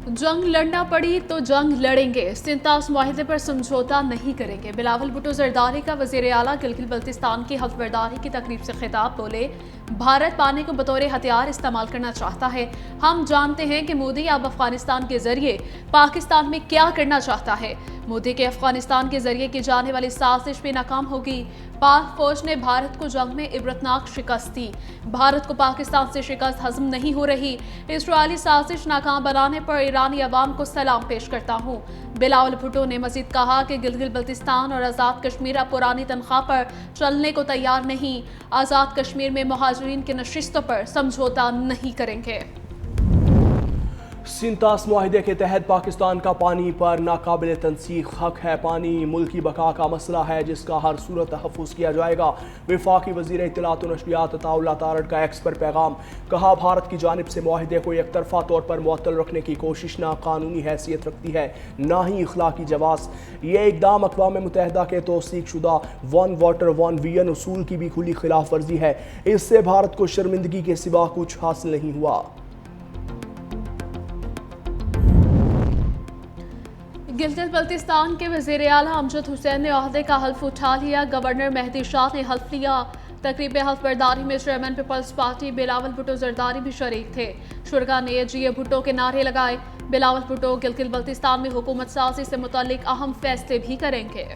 जंग लड़ना पड़ी तो जंग लड़ेंगे, सिंतास मुआहिदे पर समझौता नहीं करेंगे। बिलावल भुट्टो जरदारी का वजीर आला गिलगित बल्तिस्तान की हल्फ बर्दारी की तकरीब से खिताब बोले, भारत पानी को बतौर हथियार इस्तेमाल करना चाहता है। हम जानते हैं कि मोदी अब अफगानिस्तान के जरिए पाकिस्तान में क्या करना चाहता है। मोदी के अफगानिस्तान के जरिए की जाने वाली साजिश भी नाकाम होगी। पाक फौज ने भारत को जंग में इबरतनाक शिकस्त दी। भारत को पाकिस्तान से शिकस्त हजम नहीं हो रही। इसराइली साजिश नाकाम बनाने पर ईरानी अवाम को सलाम पेश करता हूँ। बिलावल भुट्टो ने मजीद कहा कि गिलगित बल्तिस्तान और आज़ाद कश्मीर अब पुरानी तनख्वाह पर चलने को तैयार नहीं। आज़ाद कश्मीर में मुहाजिरीन की नशिस्तों पर समझौता नहीं करेंगे। सिंतास मुआहिदे के तहत पाकिस्तान का पानी पर नाकाबिल तनसीख हक है। पानी मुल्की बका का मसला है जिसका हर सूरत तहफ़्फ़ुज़ किया जाएगा। वफाकी वज़ीर इत्तलात व नशरियात अताउल्लाह तारड़ का एक्स पर पैगाम। कहा, भारत की जानिब से मुआहिदे को एक तरफा तौर पर मुअत्तल रखने की कोशिश ना कानूनी हैसियत रखती है ना ही इखलाकी जवाज़। ये इक़दाम अक़वाम मुत्तहिदा के तौसीक शुदा वन वाटर वन वियन उसूल की भी खुली खिलाफ वर्जी है। इससे भारत को शर्मिंदगी के सिवा कुछ हासिल नहीं हुआ। गिलगित बल्तिस्तान के वज़ीर आला अमजद हुसैन ने ओहदे का हल्फ उठा लिया। गवर्नर मेहदी शाह ने हल्फ लिया। तकरीब हल्फ बर्दारी में chairman Peoples Party Bilawal Bhutto Zardari भी शरीक थे। शुरगा ने जिए भुट्टो के नारे लगाए। बिलावल भुट्टो गिलगित बल्तिस्तान में हुकूमत साजी से मुतालिक अहम फैसले भी करेंगे।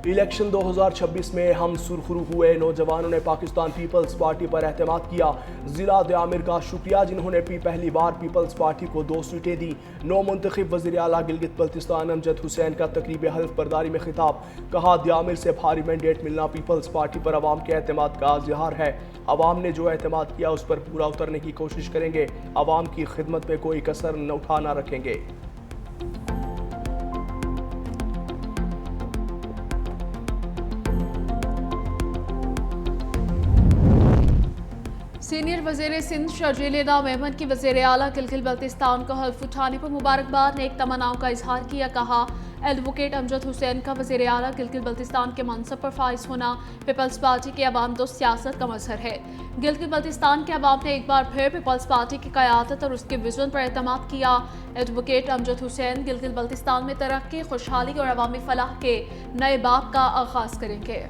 इलेक्शन 2026 में हम सुरखरू हुए। नौजवानों ने पाकिस्तान पीपल्स पार्टी पर एतमाद किया। जिला आमिर का शुक्रिया जिन्होंने पहली बार पीपल्स पार्टी को 2 सीटें दी। नौ मुंतखब वज़ीर आला गिलगित बल्तिस्तान अमजद हुसैन का तकरीब हल्फ बर्दारी में खिताब। कहा, आमिर से भारी मैंडेट मिलना पीपल्स पार्टी पर अवाम के एतमाद का इज़हार है। अवाम ने जो एतमाद किया उस पर पूरा उतरने की कोशिश करेंगे। अवाम की खिदमत में कोई कसर न उठाना रखेंगे। सीनियर वज़ीर सिंध शर्जील निज़ाम अहमद की वज़ीर आला गिलगित बल्तिस्तान को हल्फ उठाने पर मुबारकबाद ने एक तमन्नाओं का इजहार किया। कहा, एडवोकेट अमजद हुसैन का वज़ीर आला गिलगित बल्तिस्तान के मनसब पर फाइज होना पीपल्स पार्टी के अवाम दो सियासत का मजहर है। गिलगित बल्तिस्तान के अवाम ने एक बार फिर पीपल्स पार्टी की क़यादत और उसके विजन पर एतमाद किया। एडवोकेट अमजद हुसैन गिलगित बल्तिस्तान में तरक्की, खुशहाली और अवामी फलाह के नए बाब का आगाज करेंगे।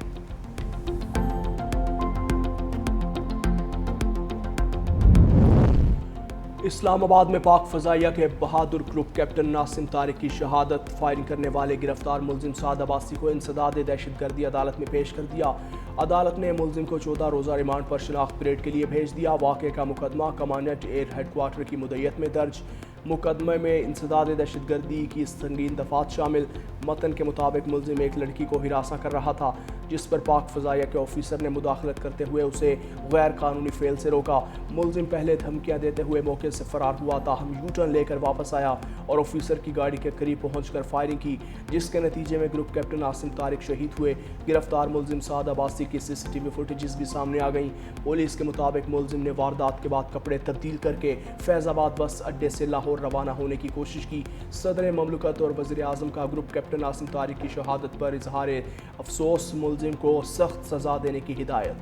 इस्लामाबाद में पाक फ़ज़ाइया के बहादुर ग्रुप कैप्टन नासिम तारिक की शहादत। फायरिंग करने वाले गिरफ्तार मुलजिम साद अब्बासी को इंसदाद दहशतगर्दी अदालत में पेश कर दिया। अदालत ने मुलजिम को 14 रोज़ा रिमांड पर शनाख्त परेड के लिए भेज दिया। वाक़े का मुकदमा कमांडेंट एयर हेडक्वार्टर की मुद्दत में दर्ज। मुकदमे में इंसदाद दहशतगर्दी की संगीन दफात शामिल। मतन के मुताबिक मुलजिम एक लड़की को हिरासा कर रहा था जिस पर पाक फ़ज़ाइया के ऑफिसर ने मुदाखलत करते हुए उसे गैर कानूनी फेल से रोका। मुलजिम पहले धमकियां देते हुए मौके से फरार हुआ, ताहम यू टर्न लेकर वापस आया और ऑफिसर की गाड़ी के करीब पहुंचकर फायरिंग की, जिसके नतीजे में ग्रुप कैप्टन नासिम तारिक शहीद हुए। गिरफ्तार मुलजिम साद अब्बासी की CCTV फुटेजेस भी सामने आ गई। पुलिस के मुताबिक मुलजिम ने वारदात के बाद कपड़े तब्दील करके फैज़ाबाद बस अड्डे से लाहौर रवाना होने की कोशिश की। सदर ममलकत और वज़ीर आज़म का ग्रुप कैप्टन नासिम तारिक की शहादत पर इजहार अफसोस। मुलजिम को सख्त सजा देने की हिदायत।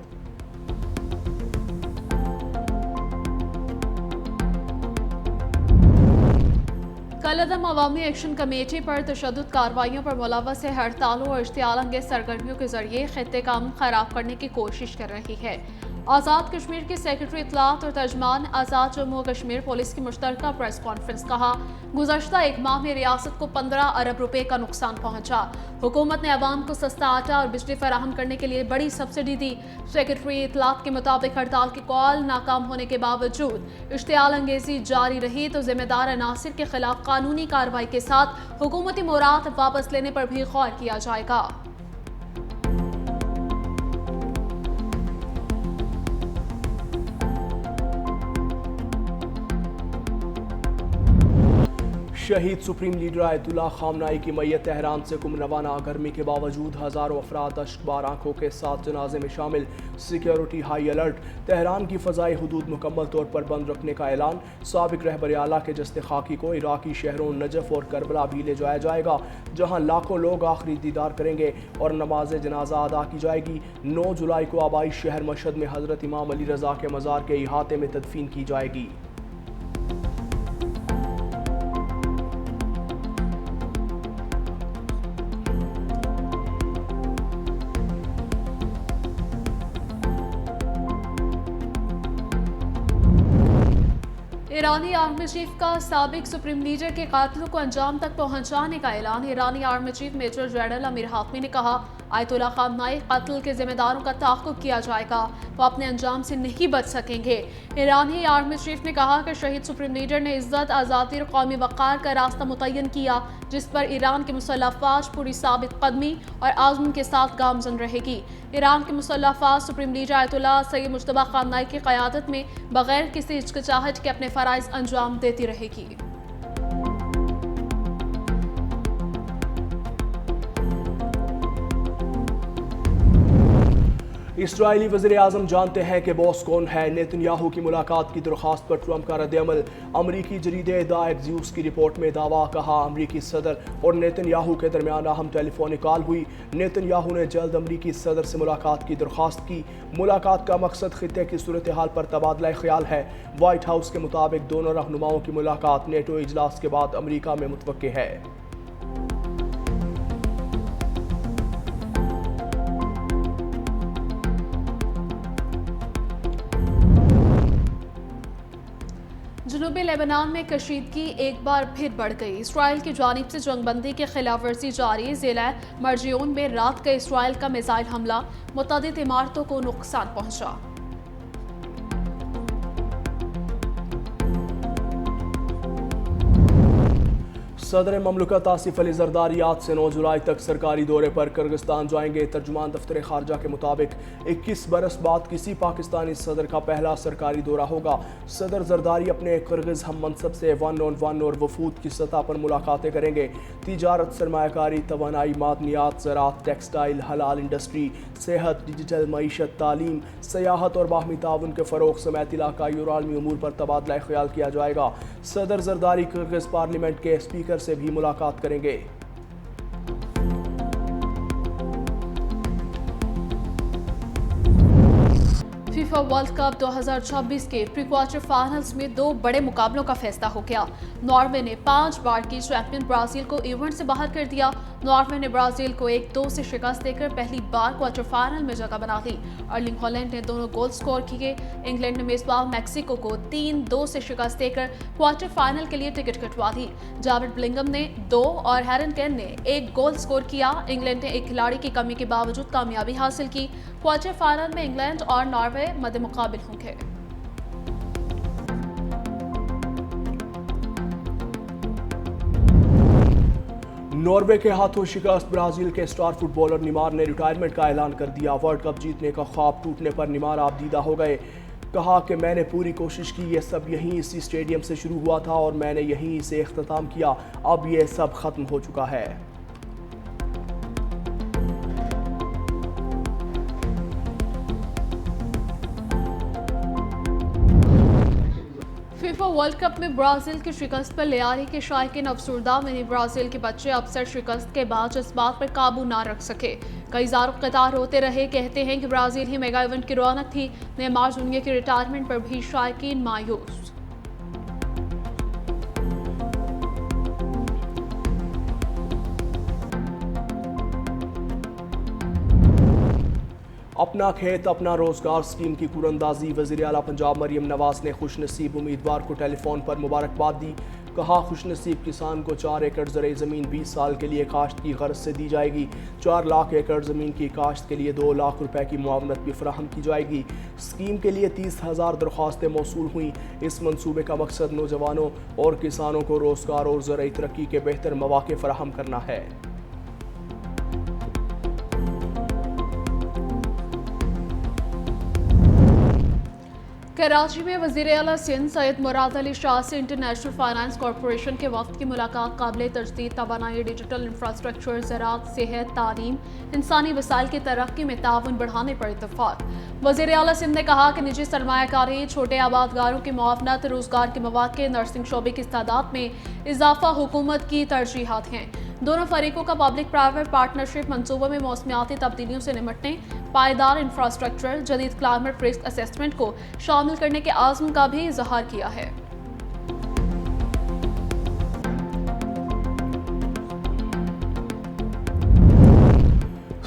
कलअदम अवामी एक्शन कमेटी पर तशद्दुद कार्रवाइयों पर मुलव्वस है। हड़तालों और इश्तियाल अंगेज सरगर्मियों के जरिए खित्ते का अमन खराब करने की कोशिश कर रही है। आज़ाद कश्मीर के सेक्रेटरी इत्तलात और तर्जमान आज़ाद जम्मू और कश्मीर पुलिस की मुश्तरका प्रेस कॉन्फ्रेंस। कहा, गुज़श्ता एक माह में रियासत को 15 अरब रुपए का नुकसान पहुंचा। हुकूमत ने अवाम को सस्ता आटा और बिजली फराहम करने के लिए बड़ी सब्सिडी दी। सेक्रेटरी इत्तलात के मुताबिक हड़ताल की कॉल नाकाम होने के बावजूद इश्तियाल अंगेजी जारी रही तो जिम्मेदार अनासिर के खिलाफ कानूनी कार्रवाई के साथ हुकूमती मुराद वापस लेने पर भी गौर किया जाएगा। शहीद सुप्रीम लीडर आयतुल्लाह खामनाई की मैयत तेहरान से कुम रवाना। गर्मी के बावजूद हज़ारों अफराद अश्कबार आंखों के साथ जनाजे में शामिल। Security high alert. तेहरान की फ़ज़ाई हुदूद मुकम्मल तौर पर बंद रखने का ऐलान। साबिक रहबर आला के जस्ते खाकी को इराकी शहरों नजफ़ और करबला भी ले जाया जाएगा, जहाँ लाखों लोग आखिरी दीदार करेंगे और नमाज जनाजा अदा की जाएगी। 9 जुलाई को आबाई शहर मशहद में हज़रत इमाम अली रज़ा के मज़ार के इहाते में तदफीन की जाएगी। ईरानी आर्मी चीफ का साबिक सुप्रीम लीडर के कातिलों को अंजाम तक पहुंचाने का ऐलान। ईरानी army chief major general Amir Hatami ने कहा, आयतुल्लाह खामनाई कत्ल के जिम्मेदारों का ताक़ुब किया जाएगा, वो अपने अंजाम से नहीं बच सकेंगे। ईरानी आर्मी चीफ ने कहा कि शहीद सुप्रीम लीडर ने इज्जत, आज़ादी और कौमी वक़ार का रास्ता मुतय्यन किया, जिस पर ईरान की मुसल्लह अफ़वाज पूरी साबित कदमी और आज़म के साथ गामज़न रहेगी। ईरान की मुसल्लह अफ़वाज supreme leader Ayatollah Sayyid Mojtaba Khamenei की क़यादत में बग़ैर किसी हिचकिचाहट के अपने फ़राइज़ अंजाम देती रहेगी। इसराइली वज़ीर आज़म जानते हैं कि बॉस कौन है। नेतन्याहू की मुलाकात की दरख्वास्त पर ट्रंप का रद्द-ए-अमल। अमरीकी जरीदे द एक्सिक्यूटिव की रिपोर्ट में दावा। कहा, अमरीकी सदर और नेतन्याहू के दरमियान अहम टेलीफोनिक कॉल हुई। नेतन्याहू ने जल्द अमरीकी सदर से मुलाकात की दरख्वास्त की। मुलाकात का मकसद खित्ते की सूरत हाल पर तबादला ख्याल है। वाइट हाउस के मुताबिक दोनों रहनुमाओं की मुलाकात नेटो इजलास के बाद अमरीका में मुतवक्के है। जनूबी लेबनान में कशीदगी एक बार फिर बढ़ गई। इसराइल की जानिब से जंगबंदी की खिलाफ वर्जी जारी। ज़िला मर्जियोन में रात का इसराइल का मिसाइल हमला, मुतअद्दिद इमारतों को नुकसान पहुंचा। सदर ममलकत आसिफ अली जरदारी आज से 9 जुलाई तक सरकारी दौरे पर किर्गिस्तान जाएंगे। तर्जुमान दफ्तर खारजा के मुताबिक 21 बरस बाद किसी पाकिस्तानी सदर का पहला सरकारी दौरा होगा। सदर जरदारी अपने किर्गिज हम मनसब से 1-on-1 और वफूद की सतह पर मुलाकातें करेंगे। तिजारत, सरमायाकारी, तवानाई, मादनियात, ज़राअत, टेक्सटाइल, हलाल इंडस्ट्री, सेहत, डिजिटल मईशत, तालीम, सयाहत और बाहमी ताउन के फ़रोग़ समेत इलाकाई और आलमी उमूर पर तबादला ख्याल किया जाएगा। सदर जरदारी किर्गिज पार्लियामेंट के स्पीकर से भी मुलाकात करेंगे। फीफा वर्ल्ड कप 2026 के प्री क्वार्टर फाइनल्स में 2 बड़े मुकाबलों का फैसला हो गया। नॉर्वे ने 5 बार की चैंपियन ब्राजील को इवेंट से बाहर कर दिया। नॉर्वे ने ब्राजील को 1-2 से शिकस्त देकर पहली बार क्वार्टर फाइनल में जगह बना ली। अर्लिंग हॉलैंड ने दोनों गोल स्कोर किए। इंग्लैंड ने मेजबान मैक्सिको को 3-2 से शिकस्त देकर क्वार्टर फाइनल के लिए टिकट कटवा दी। जावेड बिलिंगम ने 2 और हैरन केन ने 1 गोल स्कोर किया। इंग्लैंड ने एक खिलाड़ी की कमी के बावजूद कामयाबी हासिल की। क्वार्टर फाइनल में इंग्लैंड और नॉर्वे मद्दे मुकाबिल होंगे। नॉर्वे के हाथों शिकस्त ब्राजील के स्टार फुटबॉलर नीमार ने रिटायरमेंट का ऐलान कर दिया। वर्ल्ड कप जीतने का ख्वाब टूटने पर नीमार आपदीदा हो गए। कहा कि मैंने पूरी कोशिश की, ये सब यहीं इसी स्टेडियम से शुरू हुआ था और मैंने यहीं से इख्तिताम किया। अब ये सब खत्म हो चुका है। फीफा वर्ल्ड कप में ब्राजील की शिकस्त पर लियारी के शायकीन अफसरदा में। ब्राजील के बच्चे अक्सर शिकस्त के बाद इस बात पर काबू ना रख सके। कई ज़ारों कतार होते रहे। कहते हैं कि ब्राज़ील ही मेगा इवेंट की रौनक थी। नेमार जूनियर की रिटायरमेंट पर भी शायकीन मायूस। अपना खेत अपना रोजगार स्कीम की कुरअंदाजी। वज़ीर आला पंजाब मरियम नवाज ने खुशनसीब उम्मीदवार को टेलीफोन पर मुबारकबाद दी। कहा, खुशनसीब किसान को 4 एकड़ ज़राई ज़मीन 20 साल के लिए काश्त की गर्ज से दी जाएगी। 4 लाख एकड़ ज़मीन की काश्त के लिए 2 लाख रुपए की मुआवनत भी फराहम की जाएगी। स्कीम के लिए 30,000 दरख्वास्तें मौसूल हुई। इस मंसूबे का मकसद नौजवानों और किसानों को रोजगार और ज़राई तरक्की के बेहतर मौक़े फराहम करना है। कराची में वज़ीर आला सिंध सैयद मुराद अली शाह से इंटरनेशनल फाइनेंस कॉरपोरेशन के वक्त की मुलाकात काबिल तजदीद तवानाई, डिजिटल इंफ्रास्ट्रक्चर, ज़राअत, सेहत, तालीम, इंसानी वसाइल की तरक्की में ताउन बढ़ाने पर इत्तफाक। वज़ीर आला सिंध ने कहा कि निजी सरमायाकारी, छोटे आबादगारों की मुआवनत, रोजगार के मौक़े, नर्सिंग शोबे की इस्तादात में इजाफा हुकूमत की तरजीहात हैं। दोनों फरीकों का पब्लिक प्राइवेट पार्टनरशिप मनसूबों में मौसमियाती तब्दीलियों से निपटने, पायदार इंफ्रास्ट्रक्चर, जदीद क्लाइमेट रिस्क असेसमेंट को शामिल करने के आज़म का भी इजहार किया है।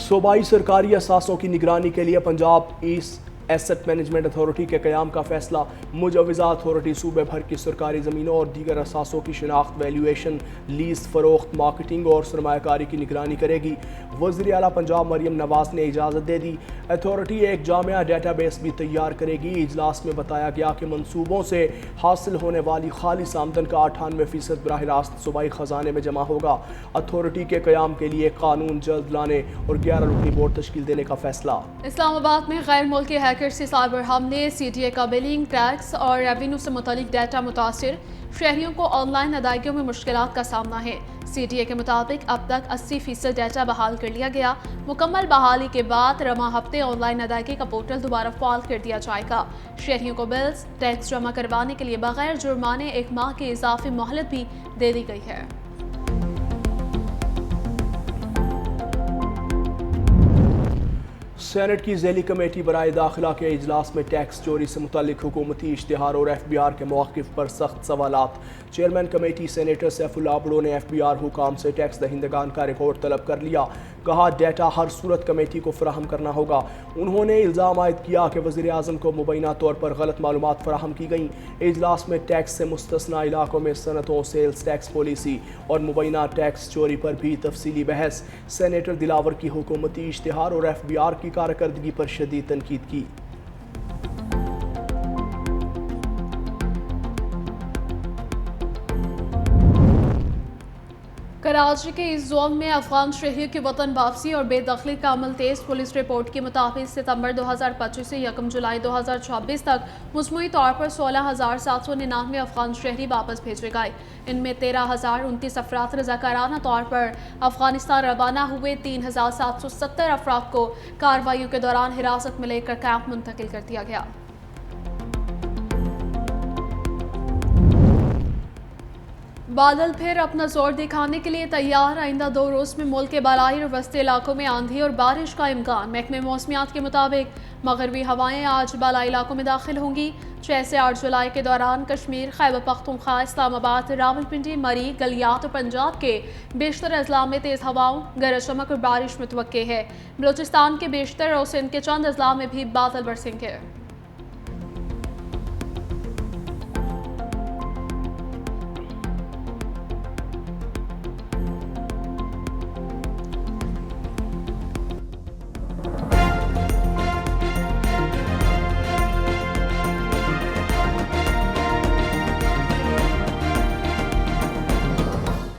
सूबाई सरकारी असासों की निगरानी के लिए Punjab east asset management authority के क़याम का फैसला। मुजवज़ा अथॉरिटी सूबे भर की सरकारी ज़मीनों और दीगर असासों की शिनाख्त, वैल्यूएशन, लीज, फ़रोख्त, मार्केटिंग और सरमायाकारी की निगरानी करेगी। वज़ीर आला पंजाब मरियम नवाज़ ने इजाज़त दे दी। अथॉरिटी एक जामिया डेटाबेस भी तैयार करेगी। इजलास में बताया गया कि मनसूबों से हासिल होने वाली खालिस आमदन का 98% बराह रास्त सूबाई ख़जाने में जमा होगा। अथॉरिटी के क़याम के लिए कानून जल्द लाने और 11 रुकनी बोर्ड तश्कील देने का फैसला। इस्लामाबाद में गैर मुल्की हैकर से साइबर हमले, CTA का बिलिंग, टैक्स और रेवेन्यू से मुतालिक डाटा मुतासिर, शहरियों को ऑनलाइन अदायगियों में मुश्किलात का सामना है। CTA के मुताबिक अब तक 80% डाटा बहाल कर लिया गया। मुकम्मल बहाली के बाद रमा हफ्ते ऑनलाइन अदायगी का पोर्टल दोबारा फाल कर दिया जाएगा। शहरियों को बिल्स, टैक्स जमा करवाने के लिए बगैर जुर्माने 1 माह की इजाफी मोहलत भी दे दी गई है। सेनेट की ज़ैली कमेटी बराए दाखिला के इजलास में टैक्स चोरी से मुतालिक हुकूमती इश्तिहार और FBR के मौक़िफ़ पर सख्त सवालात। चेयरमैन कमेटी सेनेटर सैफुल्लाह आबड़ो ने FBR हुकाम से टैक्स दहिंदगान का रिकॉर्ड तलब कर लिया। कहा डाटा हर सूरत कमेटी को फराहम करना होगा। उन्होंने इल्ज़ाम आयद किया कि वज़ीर आज़म को मुबैना तौर पर गलत मालूमात फराहम की गई। इजलास में टैक्स से मुस्तस्ना इलाकों में सनतों, सेल्स टैक्स पॉलिसी और मुबैना टैक्स चोरी पर भी तफसीली बहस। सेनेटर दिलावर की हुकूमती इश्तिहार और FBR की कारकर्दगी पर शदीद तनकीद की। कराची के इस जोन में अफगान शहरियों की वतन वापसी और बेदखली का अमल तेज। पुलिस रिपोर्ट के मुताबिक सितंबर 2025 से 1 जुलाई 2026 तक मजमूई तौर पर 16,799 अफगान शहरी वापस भेजे गए। इनमें 13,029 अफराद रज़ाकाराना तौर पर अफगानिस्तान रवाना हुए। 3,770 अफराद को कार्रवाइयों के दौरान हिरासत में लेकर कैंप मुंतकिल कर दिया गया। बादल फिर अपना जोर दिखाने के लिए तैयार। आइंदा 2 रोज में मुल्क के बालाई और वस्ती इलाकों में आंधी और बारिश का इम्कान। महकमे मौसमियात के मुताबिक मगरबी हवाएं आज बालाई इलाकों में दाखिल होंगी। 6 से 8 जुलाई के दौरान कश्मीर, खैबर पख्तूनख्वा, इस्लामाबाद, रावलपिंडी, मरी, गलियात और पंजाब के बेशतर अजला में तेज़ हवाओं, गरज चमक और बारिश मुतवक्के है। बलूचिस्तान के बेशतर और सिंध के चंद अजला में भी बादल बरसेंगे।